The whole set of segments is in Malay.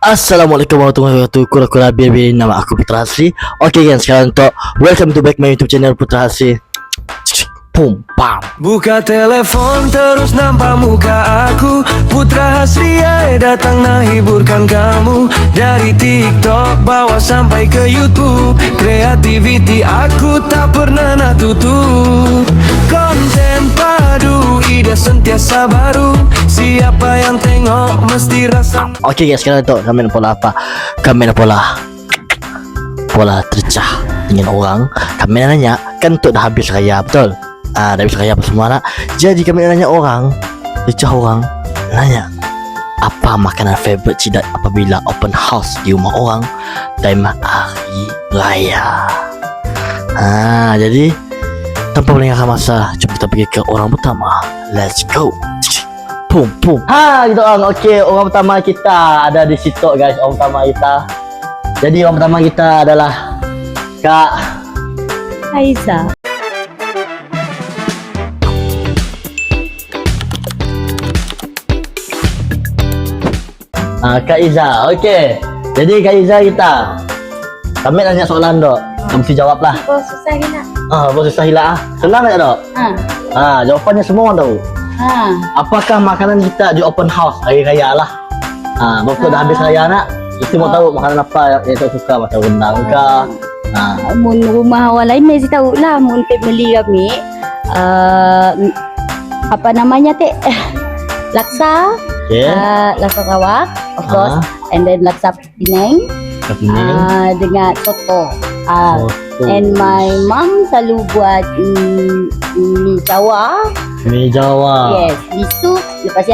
Assalamualaikum warahmatullahi wabarakatuh. Kura-kura baby, nama aku Putra Hasri. Okey guys, sekarang untuk welcome to back my YouTube channel Putra Hasri. Pum pam. Buka telepon terus nampak muka aku, Putra Hasri datang nak hiburkan kamu. Dari TikTok bawa sampai ke YouTube, kreativiti aku tak pernah nak tutup. Konten padu, ide sentiasa baru, siapa yang tengok mesti rasa. Okey guys, sekarang untuk kamera pola apa? Kamera pola tercah dengan orang. Kamera nanya kan untuk dah habis raya, betul? Dah habis raya apa semua nak. Jadi kamera nanya orang, tercah orang nanya apa makanan favorite Cidat apabila open house di rumah orang time hari raya. Jadi tanpa melengahkan masa, jom kita pergi ke orang pertama. Let's go. Pum pum. Gitu orang. Okey, orang pertama kita ada di situ guys. Orang pertama kita. Jadi orang pertama kita adalah Kak Aiza. Kak Iza. Okey. Jadi Kak Iza kita. Kami nanya soalan dok. Kamu mesti jawab lah. Oh, susah ke nak? Bos susah hilang senang tak dok? Jawapannya semua orang tahu. Apakah makanan kita di open house hari raya lah? Waktu dah habis raya nak, kita mau tahu makanan apa yang tak suka, macam rendang ke? Mun rumah orang lain mesti tahu lah. Mun family kami, apa namanya teh? Laksa. Okay. Laksa Sarawak, of course, and then laksa Penang, dengan soto. And my mom selalu buat mie Jawa. Mie Jawa. Yes, mie soup. Lepas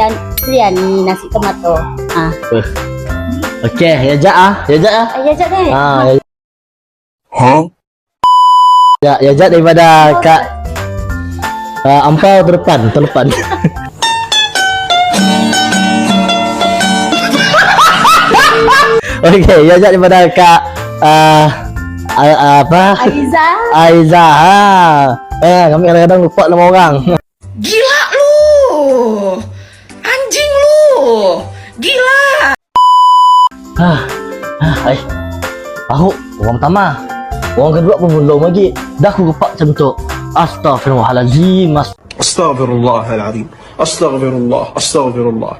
ni nasi tomato. Okey, ya jak Ya jap deh. Ya jak daripada Kak Ampau terdepan. Okey, ya jak daripada Kak apa? Aiza. Kami kadang-kadang lupa nama orang. Gila lu, anjing lu, gila. Tahu orang pertama, orang kedua pun belum lagi. Dah aku lupa macam tu. Astaghfirullahalazim. Astaghfirullahalazim. Astaghfirullah. Astaghfirullah.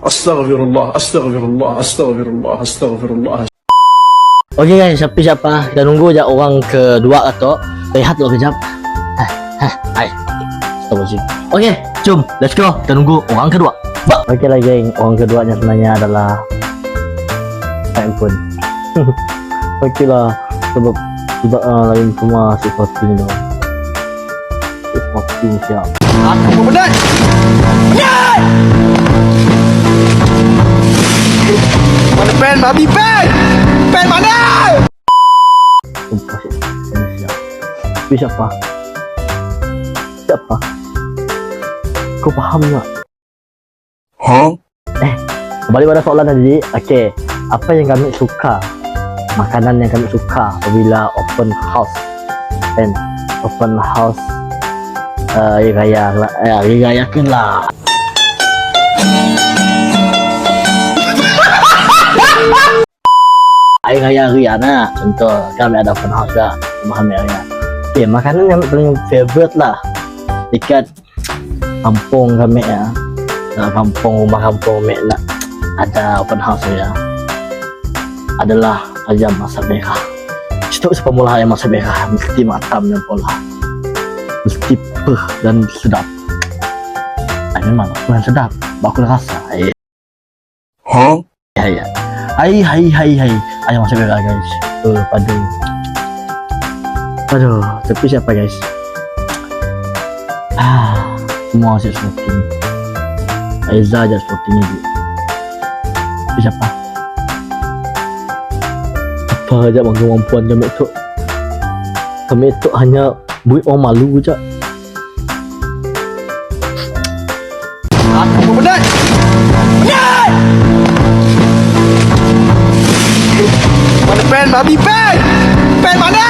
Astaghfirullah. Astaghfirullah. Astaghfirullah. Astaghfirullah. Okey guys, siapa? Kita nunggu je orang kedua atau rehat dulu kejap. Okey, jom, let's go. Kita nunggu orang kedua. Okey lah geng, orang keduanya sebenarnya adalah handphone. Okey lah, sebab lain semua si voting tu. Si voting siap. Aku penat. Mana pen, babi pen? Pen mana? Sumpah siap. Tapi siapa? Kau faham tak? Kembali pada soalan tadi. Okey, apa yang kami suka? Makanan yang kami suka apabila open house. Dan open house hari raya kan lah. Hari raya Riana, contoh kami ada open house lah rumah kami raya. Okay, makanan yang paling favorite lah dekat kampung kami ya, rumah kampung kami lah ada open house ya, adalah ayam masak merah. Itu semula ayam masak merah mesti matam dan pola, mesti dan sedap. Memang bukan sedap, bakul rasa. Ya. Hai ayam masak merah guys. Padu. Tapi siapa guys? Semua asyik shooting. Aiza aja shooting ni. Tapi siapa? Apa aja kemampuan kami tu hanya buat orang malu je. Aku penat. Mana pen, babi pen? Pen mana?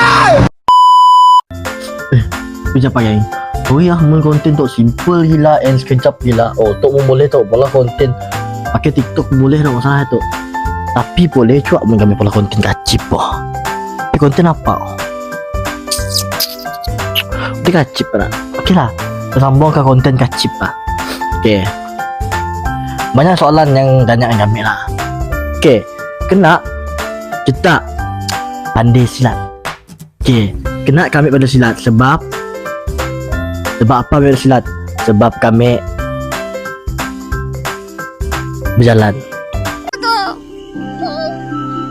Tapi siapa geng? Mun konten tu simple gila and sekejap gila. Tok boleh tau. Bola konten pakai TikTok boleh tak masalah tu. Tapi boleh juga pun kami pola konten kacip lah. Tapi konten apa? Konten kacip lah. Okey lah. Sambung ke konten kacip lah. Okey. Banyak soalan yang tanya kami lah. Okey. Kena kita pandai silat. Okey. Kena kami pandai silat sebab apa pandai silat? Sebab kami berjalan.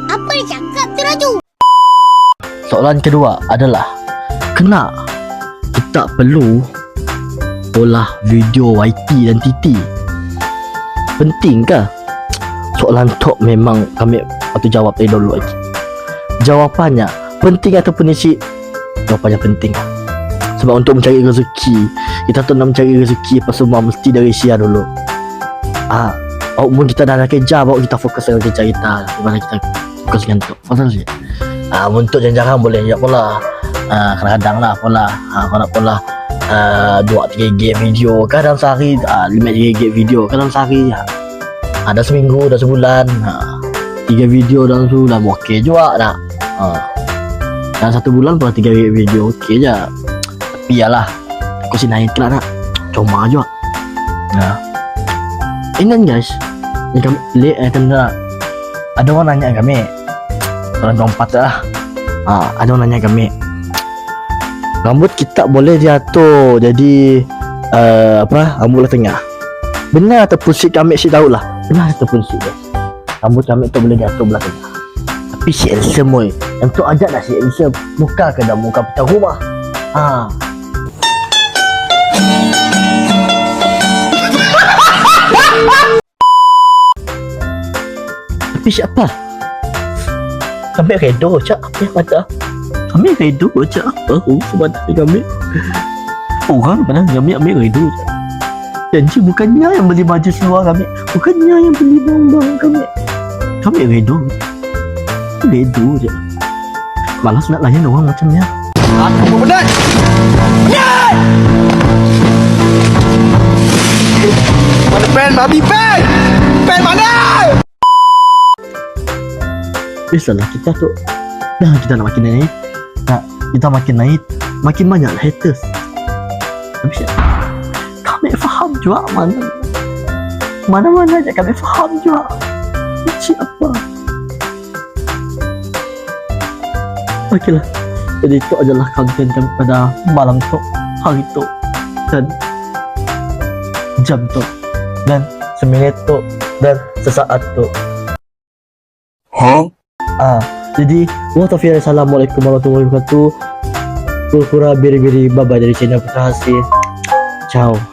Apa yang cakap tu Raju? Soalan kedua adalah kena kita perlu olah video YT dan TT. Penting ke? Soalan tu memang kami patut jawab dari dulu lagi. Jawapannya penting ataupun isi? Jawapannya penting. Sebab untuk mencari rezeki, kita tu nak mencari rezeki apa semua mesti dari Sia dulu. Mungkin kita dah ada kerja, bawa kita fokus dengan kerja kita. Dimana kita fokus dengan tu. Pasal sih. Untuk jangan boleh ya pula. Kadang-kadang lah pola. Kalau nak pola 2-3 gig video, kadang sehari 5 gig video, kadang sehari ada seminggu, dah sebulan 3 video dalam sebulan okey juga dah. Dalam 1 bulan pun 3 video okey je. Tapi yalah, aku sih naik lah nak cuma juga. Ingat guys, ni kami kena ada orang nanya kami, orang keempat lah. Ada orang nanya kami, rambut kita boleh diatur jadi rambut lah tengah. Benar ataupun si kami si tahu lah. Benar ataupun si guys, rambut kami tu boleh diatur belah tengah. Tapi si Elsa moy, yang tu ajak lah si Elsa muka ke dah muka pecah rumah. Tapi siapa? Kami redo cak apa yang ada? Kami redo cak apa? Sebenarnya kami orang mana kami ambil redo cak. Janji bukannya yang beli baju seluar kami, bukannya yang beli bang-bang kami. Kami redo cak. Malas nak layan orang macamnya. Aku penat. Penat! Mana pen? Babi pen! Pen mana? Biasalah kita tu kita nak makin naik, kita makin naik, makin banyak haters. Tapi kami faham juga mana aja kami faham juga siapa. Okeylah, jadi itu adalah konten kami pada malam tu, hari tu, dan jam tu, dan seminit tu, dan sesaat tu. Jadi Assalamualaikum warahmatullahi wabarakatuh. Pura-pura biri-biri bye-bye dari channel Putra Hasil. Ciao.